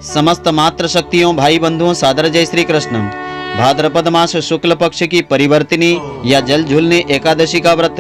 समस्त मात्र शक्तियों भाई बंधुओं सादर जय श्री कृष्ण। भाद्रपद मास शुक्ल पक्ष की परिवर्तिनी या जल झूलनी एकादशी का व्रत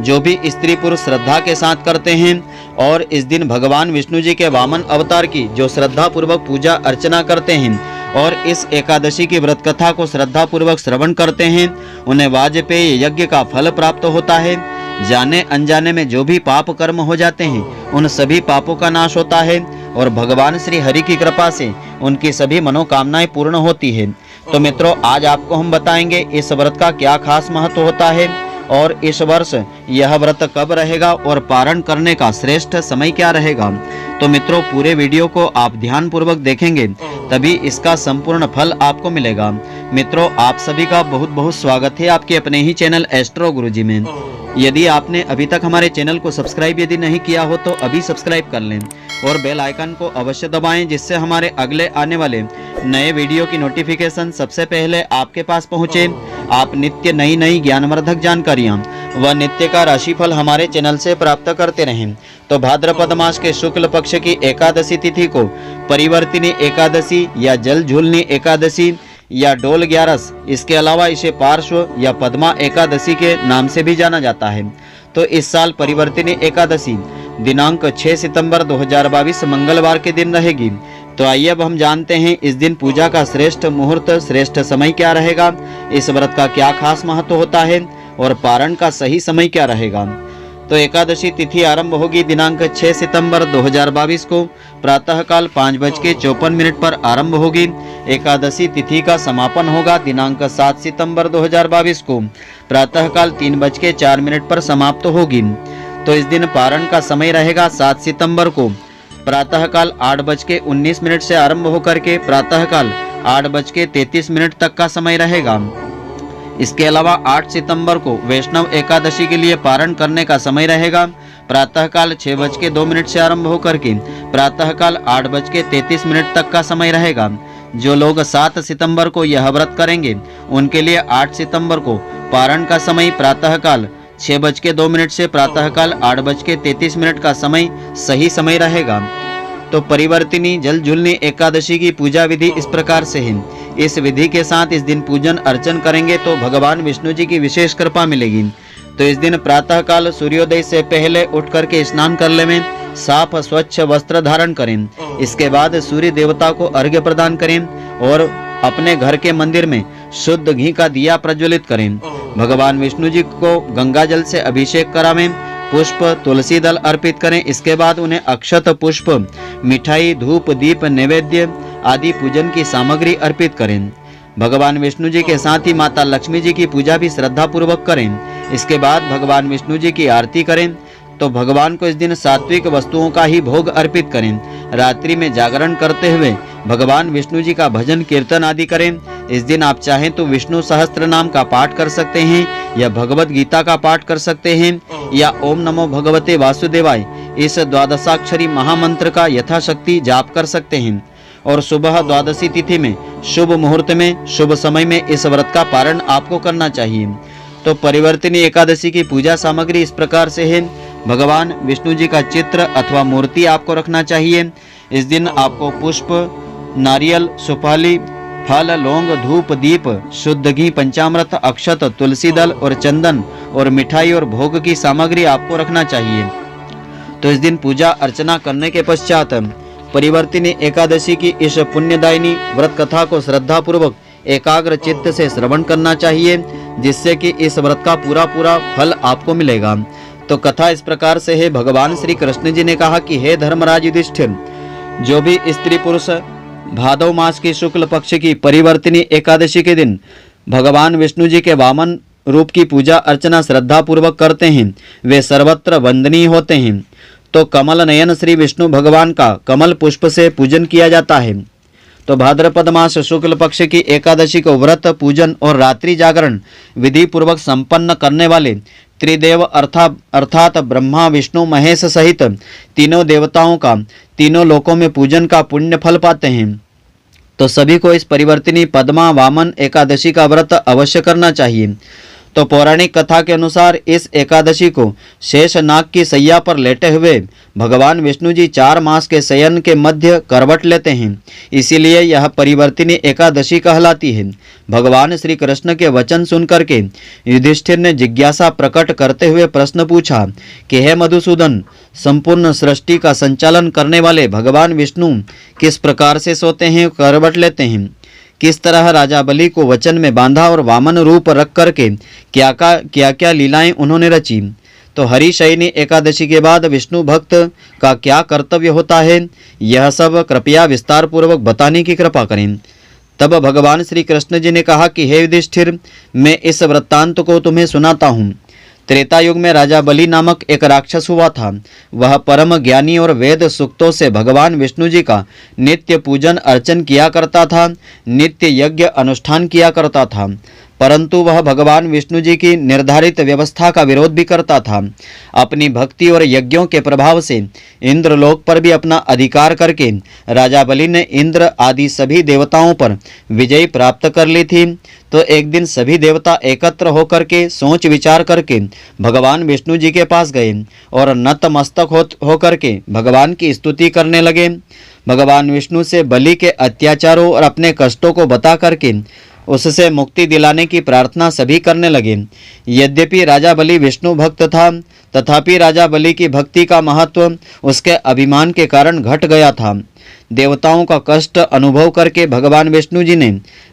जो भी स्त्री पुरुष श्रद्धा के साथ करते हैं और इस दिन भगवान विष्णु जी के वामन अवतार की जो श्रद्धा पूर्वक पूजा अर्चना करते हैं और इस एकादशी की व्रत कथा को श्रद्धा पूर्वक श्रवण करते हैं, उन्हें वाजपेय यज्ञ का फल प्राप्त होता है। जाने अनजाने में जो भी पाप कर्म हो जाते हैं उन सभी पापों का नाश होता है और भगवान श्री हरि की कृपा से उनकी सभी मनोकामनाएं पूर्ण होती है। तो मित्रों, आज आपको हम बताएंगे इस व्रत का क्या खास महत्व होता है और इस वर्ष यह व्रत कब रहेगा और पारण करने का श्रेष्ठ समय क्या रहेगा। तो मित्रों, पूरे वीडियो को आप ध्यान पूर्वक देखेंगे तभी इसका संपूर्ण फल आपको मिलेगा। मित्रों, आप सभी का बहुत बहुत स्वागत है आपके अपने ही चैनल एस्ट्रो गुरुजी में। यदि आपने अभी तक हमारे चैनल को सब्सक्राइब यदि नहीं किया हो तो अभी सब्सक्राइब कर लें और बेल आइकन को अवश्य दबाएं, जिससे हमारे अगले आने वाले नए वीडियो की नोटिफिकेशन सबसे पहले आपके पास पहुंचे। आप नित्य नई नई ज्ञानवर्धक जानकारियां व नित्य का राशिफल हमारे चैनल से प्राप्त करते रहें। तो भाद्रपद मास के शुक्ल पक्ष की एकादशी तिथि को परिवर्तिनी एकादशी या जल झूलनी एकादशी या डोल ग्यारस, इसके अलावा इसे पार्श्व या पद्मा एकादशी के नाम से भी जाना जाता है। तो इस साल परिवर्तिनी एकादशी दिनांक 6 सितंबर 2022 मंगलवार के दिन रहेगी। तो आइए अब हम जानते हैं इस दिन पूजा का श्रेष्ठ मुहूर्त श्रेष्ठ समय क्या रहेगा, इस व्रत का क्या खास महत्व होता है और पारण का सही समय क्या रहेगा। तो एकादशी तिथि आरंभ होगी दिनांक 6 सितंबर 2022 को प्रातःकाल 5:54 पर आरंभ होगी। एकादशी तिथि का समापन होगा दिनांक 7 सितंबर 2022 को प्रातःकाल 3:04 पर समाप्त होगी। तो इस दिन पारण का समय रहेगा 7 सितंबर को प्रातःकाल 8:19 से आरंभ होकर के प्रातःकाल 8:33 तक का समय रहेगा। इसके अलावा 8 सितंबर को वैष्णव एकादशी के लिए पारण करने का समय रहेगा प्रातःकाल 6:02 से आरंभ होकर के प्रातःकाल 8:33 तक का समय रहेगा। जो लोग 7 सितंबर को यह व्रत करेंगे उनके लिए 8 सितंबर को पारण का समय प्रातःकाल 6:02 से प्रातःकाल 8:33 का समय सही समय रहेगा। तो परिवर्तिनी जल झूलनी एकादशी की पूजा विधि इस प्रकार से है। इस विधि के साथ इस दिन पूजन अर्चन करेंगे तो भगवान विष्णु जी की विशेष कृपा मिलेगी। तो इस दिन प्रातःकाल सूर्योदय से पहले उठ करके स्नान कर लें, साफ स्वच्छ वस्त्र धारण करें। इसके बाद सूर्य देवता को अर्घ्य प्रदान करें और अपने घर के मंदिर में शुद्ध घी का दिया प्रज्वलित करें। भगवान विष्णु जी को गंगा जल से अभिषेक करावें, पुष्प तुलसी दल अर्पित करें। इसके बाद उन्हें अक्षत पुष्प मिठाई धूप दीप नैवेद्य आदि पूजन की सामग्री अर्पित करें। भगवान विष्णु जी के साथ ही माता लक्ष्मी जी की पूजा भी श्रद्धा पूर्वक करें। इसके बाद भगवान विष्णु जी की आरती करें। तो भगवान को इस दिन सात्विक वस्तुओं का ही भोग अर्पित करें। रात्रि में जागरण करते हुए भगवान विष्णु जी का भजन कीर्तन आदि करें। इस दिन आप चाहें तो विष्णु सहस्त्र नाम का पाठ कर सकते हैं या भगवत गीता का पाठ कर सकते हैं या ओम नमो भगवते वासुदेवाय इस द्वादशाक्षरी महामंत्र का यथाशक्ति जाप कर सकते हैं। और सुबह द्वादशी तिथि में शुभ मुहूर्त में शुभ समय में इस व्रत का पारण आपको करना चाहिए। तो परिवर्तिनी एकादशी की पूजा सामग्री इस प्रकार से है। भगवान विष्णु जी का चित्र अथवा मूर्ति आपको रखना चाहिए। इस दिन आपको पुष्प नारियल सुपाली फल लौंग धूप दीप शुद्ध घी पंचामृत अक्षत तुलसी दल और चंदन और मिठाई और भोग की सामग्री आपको रखना चाहिए। तो इस दिन पूजा अर्चना करने के पश्चात परिवर्तिनी एकादशी की इस पुण्यदायिनी व्रत कथा को श्रद्धा पूर्वक एकाग्र चित्त से श्रवण करना चाहिए, जिससे कि इस व्रत का पूरा फल आपको मिलेगा। तो कथा इस प्रकार से है। भगवान श्री कृष्ण जी ने कहा कि हे धर्मराज युधिष्ठिर, जो भी स्त्री पुरुष भादव मास की शुक्ल पक्ष की परिवर्तिनी एकादशी के दिन भगवान विष्णु जी के वामन रूप की पूजा अर्चना श्रद्धा पूर्वक करते हैं वे सर्वत्र वंदनीय होते हैं। तो कमल नयन श्री विष्णु भगवान का कमल पुष्प से पूजन किया जाता है। तो भाद्रपद मास शुक्ल पक्ष की एकादशी को व्रत पूजन और रात्रि जागरण विधि पूर्वक संपन्न करने वाले त्रिदेव अर्थात ब्रह्मा विष्णु महेश सहित तीनों देवताओं का तीनों लोकों में पूजन का पुण्य फल पाते हैं। तो सभी को इस परिवर्तिनी पद्मा वामन एकादशी का व्रत अवश्य करना चाहिए। तो पौराणिक कथा के अनुसार इस एकादशी को शेष नाग की सैया पर लेटे हुए भगवान विष्णु जी 4 मास के शयन के मध्य करवट लेते हैं, इसीलिए यह परिवर्तिनी एकादशी कहलाती है। भगवान श्री कृष्ण के वचन सुनकर के युधिष्ठिर ने जिज्ञासा प्रकट करते हुए प्रश्न पूछा कि हे मधुसूदन, संपूर्ण सृष्टि का संचालन करने वाले भगवान विष्णु किस प्रकार से सोते हैं, करवट लेते हैं? किस तरह राजा बलि को वचन में बांधा और वामन रूप रख करके क्या क्या लीलाएं उन्होंने रची? तो हरिशयनी एकादशी के बाद विष्णु भक्त का क्या कर्तव्य होता है, यह सब कृपया विस्तार पूर्वक बताने की कृपा करें। तब भगवान श्री कृष्ण जी ने कहा कि हे युधिष्ठिर, मैं इस वृत्तांत को तुम्हें सुनाता हूँ। त्रेता युग में राजा बलि नामक एक राक्षस हुआ था। वह परम ज्ञानी और वेद सूक्तों से भगवान विष्णु जी का नित्य पूजन अर्चन किया करता था, नित्य यज्ञ अनुष्ठान किया करता था, परंतु वह भगवान विष्णु जी की निर्धारित व्यवस्था का विरोध भी करता था। अपनी भक्ति और यज्ञों के प्रभाव से इंद्रलोक पर भी अपना अधिकार करके राजा बलि ने इंद्र आदि सभी देवताओं पर विजय प्राप्त कर ली थी। तो एक दिन सभी देवता एकत्र होकर के सोच विचार करके भगवान विष्णु जी के पास गए और नतमस्तक होकर के भगवान की स्तुति करने लगे। भगवान विष्णु से बलि के अत्याचारों और अपने कष्टों को बता करके उससे मुक्ति दिलाने की प्रार्थना सभी करने लगे। यद्यपि राजा बलि विष्णु भक्त था, तथापि राजा बलि की भक्ति का महत्व उसके अभिमान के कारण घट गया था। देवताओं का कष्ट अनुभव करके भगवान विष्णु जी ने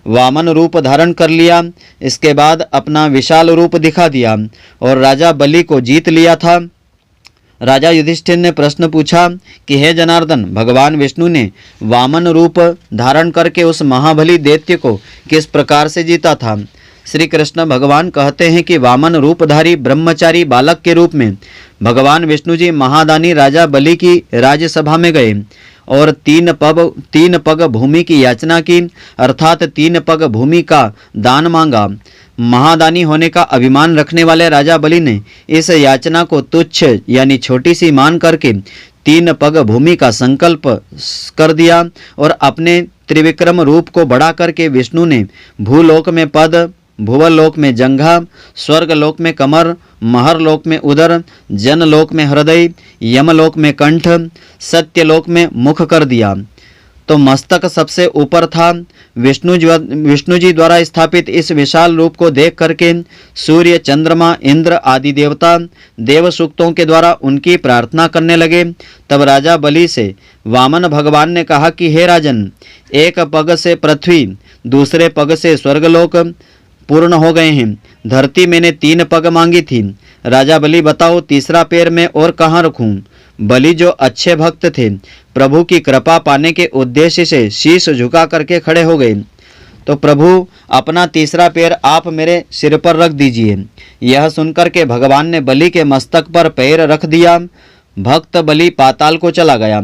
वामन रूप धारण कर लिया। इसके बाद अपना विशाल रूप दिखा दिया और राजा बलि को जीत लिया था। राजा युधिष्ठिर ने प्रश्न पूछा कि हे जनार्दन, भगवान विष्णु ने वामन रूप धारण करके उस महाबली दैत्य को किस प्रकार से जीता था? श्री कृष्ण भगवान कहते हैं कि वामन रूपधारी ब्रह्मचारी बालक के रूप में भगवान विष्णु जी महादानी राजा बलि की राज्यसभा में गए और 3 पग भूमि की याचना की, अर्थात 3 पग भूमि का दान मांगा। महादानी होने का अभिमान रखने वाले राजा बलि ने इस याचना को तुच्छ यानी छोटी सी मान करके 3 पग भूमि का संकल्प कर दिया और अपने त्रिविक्रम रूप को बढ़ा करके विष्णु ने भूलोक में पद, भुवलोक में जंघा, स्वर्गलोक में कमर, महरलोक में उदर, जनलोक में हृदय, यमलोक में कंठ, सत्यलोक में मुख कर दिया। तो मस्तक सबसे ऊपर था। विष्णु जी द्वारा स्थापित इस विशाल रूप को देख करके सूर्य, चंद्रमा, इंद्र आदि देवता देव सूक्तों के द्वारा उनकी प्रार्थना करने लगे। तब राजा बलि से वामन भगवान ने कहा कि हे राजन, एक पग से पृथ्वी, दूसरे पग से स्वर्गलोक पूर्ण हो गए हैं। धरती मैंने 3 पग मांगी थी। राजा बलि बताओ, तीसरा पैर मैं और कहाँ रखूं? बलि जो अच्छे भक्त थे, प्रभु की कृपा पाने के उद्देश्य से शीश झुका करके खड़े हो गए। तो प्रभु, अपना तीसरा पैर आप मेरे सिर पर रख दीजिए। यह सुनकर के भगवान ने बलि के मस्तक पर पैर रख दिया। भक्त बलि पाताल को चला गया।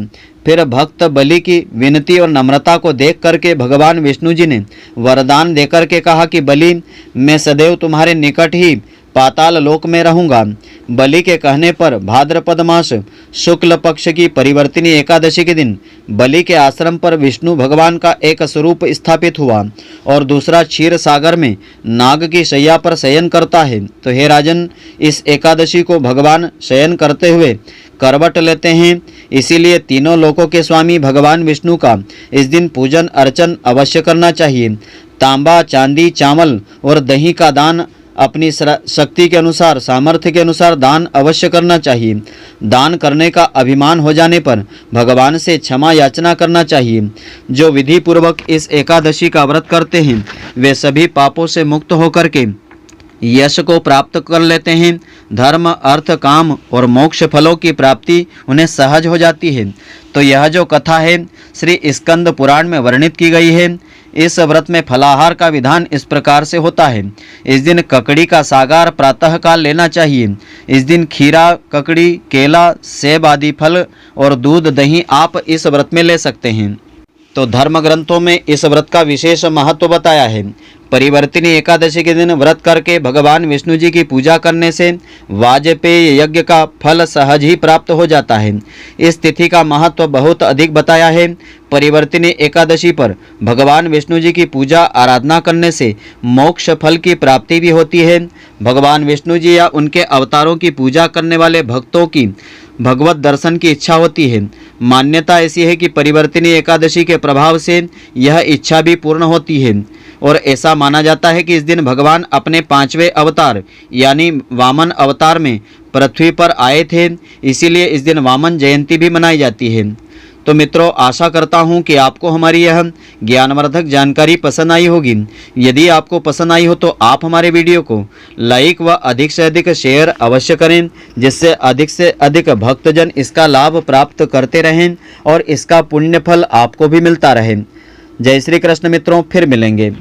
फिर भक्त बलि की विनती और नम्रता को देख करके भगवान विष्णु जी ने वरदान देकर के कहा कि बलि, मैं सदैव तुम्हारे निकट ही पाताल लोक में रहूंगा। बलि के कहने पर भाद्रपद मास शुक्ल पक्ष की परिवर्तिनी एकादशी के दिन बलि के आश्रम पर विष्णु भगवान का एक स्वरूप स्थापित हुआ और दूसरा क्षीर सागर में नाग की शैया पर शयन करता है। तो हे राजन, इस एकादशी को भगवान शयन करते हुए करवट लेते हैं, इसीलिए तीनों लोकों के स्वामी भगवान विष्णु का इस दिन पूजन अर्चन अवश्य करना चाहिए। तांबा, चांदी, चावल और दही का दान अपनी शक्ति के अनुसार, सामर्थ्य के अनुसार दान अवश्य करना चाहिए। दान करने का अभिमान हो जाने पर भगवान से क्षमा याचना करना चाहिए। जो विधि पूर्वक इस एकादशी का व्रत करते हैं वे सभी पापों से मुक्त होकर के यश को प्राप्त कर लेते हैं। धर्म, अर्थ, काम और मोक्ष फलों की प्राप्ति उन्हें सहज हो जाती है। तो यह जो कथा है श्री स्कंद पुराण में वर्णित की गई है। इस व्रत में फलाहार का विधान इस प्रकार से होता है। इस दिन ककड़ी का सागार प्रातः काल लेना चाहिए। इस दिन खीरा, ककड़ी, केला, सेब आदि फल और दूध, दही आप इस व्रत में ले सकते हैं। तो धर्म ग्रंथों में इस व्रत का विशेष महत्व बताया है। परिवर्तिनी एकादशी के दिन व्रत करके भगवान विष्णु जी की पूजा करने से वाजपेय यज्ञ का फल सहज ही प्राप्त हो जाता है। इस तिथि का महत्व बहुत अधिक बताया है। परिवर्तिनी एकादशी पर भगवान विष्णु जी की पूजा आराधना करने से मोक्ष फल की प्राप्ति भी होती है। भगवान विष्णु जी या उनके अवतारों की पूजा करने वाले भक्तों की भगवत दर्शन की इच्छा होती है। मान्यता ऐसी है कि परिवर्तिनी एकादशी के प्रभाव से यह इच्छा भी पूर्ण होती है और ऐसा माना जाता है कि इस दिन भगवान अपने 5वें अवतार यानी वामन अवतार में पृथ्वी पर आए थे। इसीलिए इस दिन वामन जयंती भी मनाई जाती है। तो मित्रों, आशा करता हूँ कि आपको हमारी यह ज्ञानवर्धक जानकारी पसंद आई होगी। यदि आपको पसंद आई हो तो आप हमारे वीडियो को लाइक व अधिक से अधिक शेयर अवश्य करें, जिससे अधिक भक्तजन इसका लाभ प्राप्त करते रहें और इसका पुण्य फल आपको भी मिलता रहे। जय श्री कृष्ण मित्रों, फिर मिलेंगे।